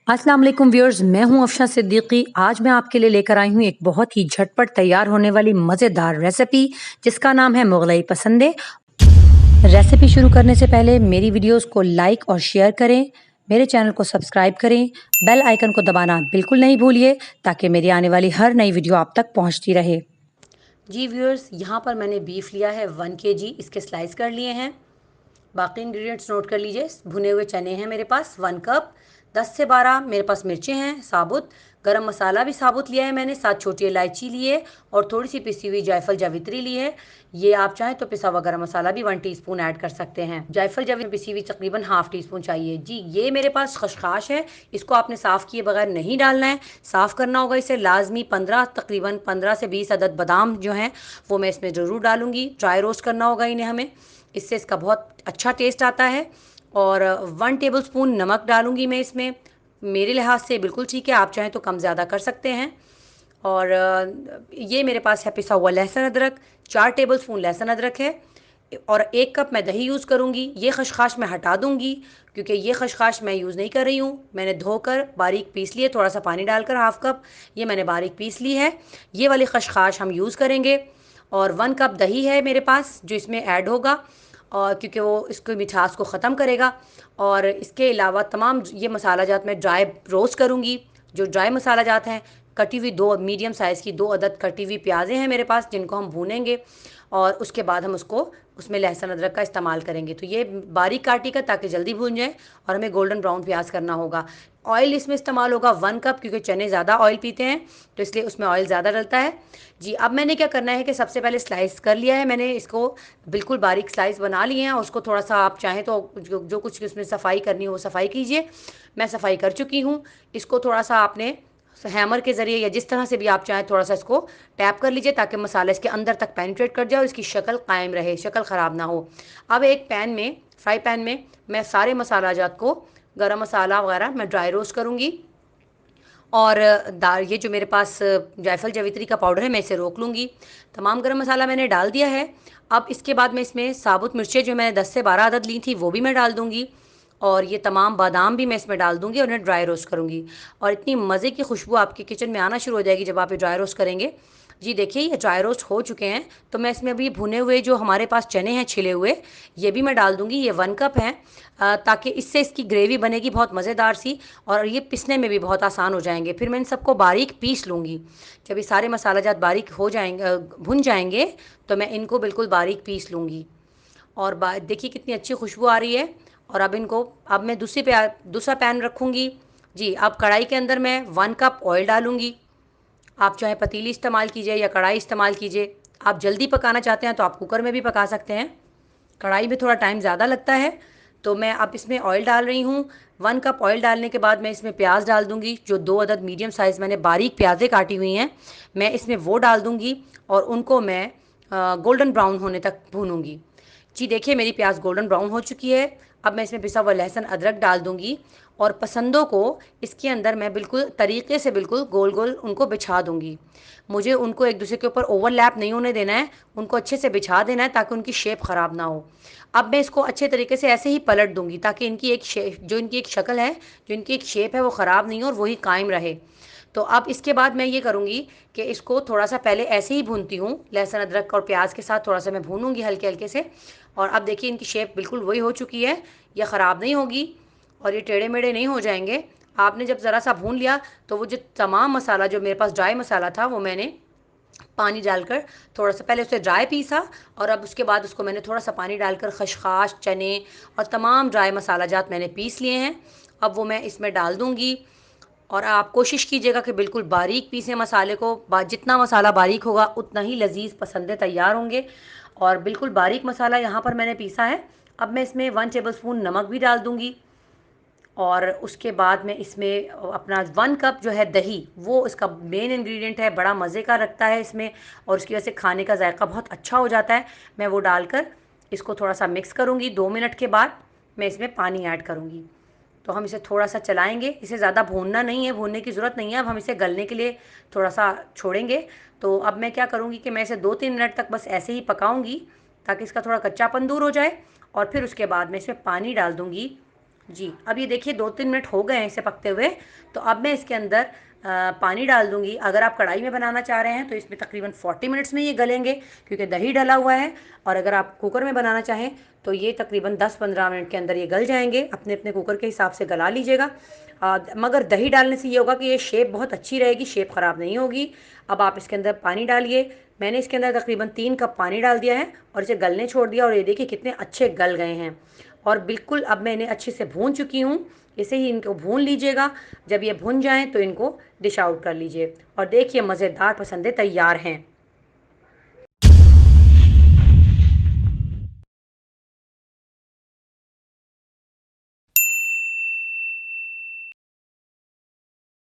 अस्सलाम वालेकुम व्यूअर्स, मैं हूं अफशा सिद्दीकी। आज मैं आपके लिए लेकर आई हूं एक बहुत ही झटपट तैयार होने वाली मज़ेदार रेसिपी जिसका नाम है मुगलई पसंदे। रेसिपी शुरू करने से पहले मेरी वीडियोस को लाइक और शेयर करें, मेरे चैनल को सब्सक्राइब करें, बेल आइकन को दबाना बिल्कुल नहीं भूलिए ताकि मेरी आने वाली हर नई वीडियो आप तक पहुंचती रहे। जी व्यूअर्स, यहाँ पर मैंने बीफ लिया है 1 kg, इसके स्लाइस कर लिए हैं। बाकी इंग्रेडिएंट्स नोट कर लीजिए। भुने हुए चने हैं मेरे पास 1 कप। 10 से 12 मेरे पास मिर्चें हैं साबुत। गरम मसाला भी साबुत लिया है मैंने। 7 छोटी इलायची ली है और थोड़ी सी पिसी हुई जायफल जावित्री ली है। ये आप चाहें तो पिसा हुआ गरम मसाला भी 1 टीस्पून ऐड कर सकते हैं। जायफल जावित्री पिसी हुई तकरीबन ½ टीस्पून चाहिए। जी, ये मेरे पास खशखाश है। इसको आपने साफ़ किए बगैर नहीं डालना है, साफ़ करना होगा इसे लाजमी। तकरीबन 15 से 20 अदद बादाम जो हैं वो मैं इसमें ज़रूर डालूंगी। ड्राई रोस्ट करना होगा इन्हें हमें, इससे इसका बहुत अच्छा टेस्ट आता है। और 1 टेबलस्पून नमक डालूंगी मैं इसमें। मेरे लिहाज से बिल्कुल ठीक है, आप चाहें तो कम ज़्यादा कर सकते हैं। और ये मेरे पास है पिसा हुआ लहसुन अदरक। 4 टेबलस्पून लहसुन अदरक है। और 1 कप मैं दही यूज़ करूँगी। ये खशखाश मैं हटा दूँगी क्योंकि ये खशखाश मैं यूज़ नहीं कर रही हूँ। मैंने धोकर बारीक पीस ली है, थोड़ा सा पानी डालकर ½ कप ये मैंने बारीक पीस ली है। ये वाली खशखाश हम यूज़ करेंगे। और 1 कप दही है मेरे पास जो इसमें ऐड होगा, और क्योंकि वो इसको मिठास को ख़त्म करेगा। और इसके अलावा तमाम ये मसाला जात मैं ड्राई रोस्ट करूँगी। जो ड्राई मसाला जात हैं, कटी हुई 2 मीडियम साइज़ की 2 अदद कटी हुई प्याज़ें हैं मेरे पास जिनको हम भूनेंगे। और उसके बाद हम उसको उसमें लहसुन अदरक का इस्तेमाल करेंगे। तो ये बारीक काटी का ताकि जल्दी भून जाए। और हमें गोल्डन ब्राउन प्याज करना होगा। ऑयल इसमें इस्तेमाल होगा 1 कप, क्योंकि चने ज़्यादा ऑयल पीते हैं तो इसलिए उसमें ऑयल ज़्यादा डलता है। जी, अब मैंने क्या करना है कि सबसे पहले स्लाइस कर लिया है मैंने इसको, बिल्कुल बारीक स्लाइस बना लिए हैं। उसको थोड़ा सा आप चाहें तो जो कुछ इसमें सफाई करनी हो वो सफाई कीजिए। मैं सफाई कर चुकी हूँ। इसको थोड़ा सा आपने हैमर के ज़रिए या जिस तरह से भी आप चाहें थोड़ा सा इसको टैप कर लीजिए ताकि मसाला इसके अंदर तक पेनिट्रेट कर जाए और इसकी शक्ल कायम रहे, शक्ल ख़राब ना हो। अब एक पैन में, फ्राई पैन में मैं सारे मसाला जात को, गरम मसाला वगैरह मैं ड्राई रोस्ट करूँगी। और दाल, ये जो मेरे पास जायफल जावित्री का पाउडर है मैं इसे रोक लूँगी। तमाम गरम मसाला मैंने डाल दिया है। अब इसके बाद मैं इसमें साबुत मिर्चें जो मैंने 10 से 12 अदद ली थी वो भी मैं डाल दूँगी। और ये तमाम बादाम भी मैं इसमें डाल दूँगी और उन्हें ड्राई रोस्ट करूँगी। और इतनी मज़े की खुशबू आपके किचन में आना शुरू हो जाएगी जब आप ये ड्राई रोस्ट करेंगे। जी देखिए, ये ड्राई रोस्ट हो चुके हैं। तो मैं इसमें अभी भुने हुए जो हमारे पास चने हैं छिले हुए, ये भी मैं डाल दूँगी। ये 1 कप हैं, ताकि इससे इसकी ग्रेवी बनेगी बहुत मज़ेदार सी, और ये पिसने में भी बहुत आसान हो जाएंगे। फिर मैं इन सबको बारीक पीस लूँगी। जब ये सारे मसाला जात बारीक हो जाएंगे, भुन जाएंगे, तो मैं इनको बिल्कुल बारीक पीस लूँगी। और देखिए कितनी अच्छी खुशबू आ रही है। और अब मैं दूसरा पैन रखूँगी। जी, अब कढ़ाई के अंदर मैं 1 कप ऑयल डालूँगी। आप चाहे पतीली इस्तेमाल कीजिए या कढ़ाई इस्तेमाल कीजिए। आप जल्दी पकाना चाहते हैं तो आप कुकर में भी पका सकते हैं, कढ़ाई में थोड़ा टाइम ज़्यादा लगता है। तो मैं अब इसमें ऑयल डाल रही हूँ। 1 कप ऑयल डालने के बाद मैं इसमें प्याज डाल दूँगी। जो 2 अदद मीडियम साइज़ मैंने बारीक प्याज़ें काटी हुई हैं, मैं इसमें वो डाल दूँगी और उनको मैं गोल्डन ब्राउन होने तक भूनूँगी। जी देखिए, मेरी प्याज गोल्डन ब्राउन हो चुकी है। अब मैं इसमें पिसा हुआ लहसुन अदरक डाल दूँगी और पसंदों को इसके अंदर मैं बिल्कुल तरीके से बिल्कुल गोल गोल उनको बिछा दूँगी। मुझे उनको एक दूसरे के ऊपर ओवरलैप नहीं होने देना है, उनको अच्छे से बिछा देना है ताकि उनकी शेप ख़राब ना हो। अब मैं इसको अच्छे तरीके से ऐसे ही पलट दूँगी ताकि इनकी एक शक्ल है, जो इनकी एक शेप है वो ख़राब नहीं हो और वही कायम रहे। तो अब इसके बाद मैं ये करूँगी कि इसको थोड़ा सा पहले ऐसे ही भूनती हूँ, लहसुन अदरक और प्याज के साथ थोड़ा सा मैं भूनूँगी हल्के हल्के से। और अब देखिए इनकी शेप बिल्कुल वही हो चुकी है, यह ख़राब नहीं होगी और ये टेढ़े मेढ़े नहीं हो जाएंगे। आपने जब ज़रा सा भून लिया तो वो जो तमाम मसाला, जो मेरे पास ड्राई मसाला था, वो मैंने पानी डालकर थोड़ा सा पहले उसे ड्राई पीसा। और अब उसके बाद उसको मैंने थोड़ा सा पानी डालकर खशखाश, चने और तमाम ड्राई मसाला जात मैंने पीस लिए हैं, अब वो मैं इसमें डाल दूँगी। और आप कोशिश कीजिएगा कि बिल्कुल बारीक पीसें मसाले को। जितना मसाला बारीक होगा उतना ही लजीज पसंदे तैयार होंगे। और बिल्कुल बारीक मसाला यहाँ पर मैंने पीसा है। अब मैं इसमें 1 टेबलस्पून नमक भी डाल दूँगी। और उसके बाद में इसमें अपना 1 कप जो है दही, वो इसका मेन इंग्रेडिएंट है, बड़ा मज़े का रखता है इसमें और उसकी वजह से खाने का जायका बहुत अच्छा हो जाता है। मैं वो डालकर इसको थोड़ा सा मिक्स करूँगी। 2 मिनट के बाद मैं इसमें पानी ऐड करूँगी। तो हम इसे थोड़ा सा चलाएंगे, इसे ज़्यादा भूनना नहीं है, भूनने की ज़रूरत नहीं है। अब हम इसे गलने के लिए थोड़ा सा छोड़ेंगे। तो अब मैं क्या करूँगी कि मैं इसे 2-3 मिनट तक बस ऐसे ही पकाऊँगी ताकि इसका थोड़ा कच्चापन दूर हो जाए। और फिर उसके बाद मैं इसमें पानी डाल दूँगी जी, अब ये देखिए 2-3 मिनट हो गए हैं इसे पकते हुए, तो अब मैं इसके अंदर पानी डाल दूँगी। अगर आप कढ़ाई में बनाना चाह रहे हैं तो इसमें तकरीबन 40 मिनट्स में ये गलेंगे, क्योंकि दही डला हुआ है। और अगर आप कुकर में बनाना चाहें तो ये तकरीबन 10-15 मिनट के अंदर ये गल जाएँगे। अपने-अपने कुकर के हिसाब से गला लीजिएगा। मगर दही डालने से ये होगा कि ये शेप बहुत अच्छी रहेगी, शेप ख़राब नहीं होगी। अब आप इसके अंदर पानी डालिए। मैंने इसके अंदर तकरीबन 3 कप पानी डाल दिया है और इसे गलने छोड़ दिया, और ये देखिए कितने अच्छे गल गए हैं। और बिल्कुल अब मैं इन्हें अच्छे से भून चुकी हूँ। इसे ही इनको भून लीजिएगा। जब ये भुन जाएँ तो इनको डिश आउट कर लीजिए, और देखिए मज़ेदार पसंदे तैयार हैं।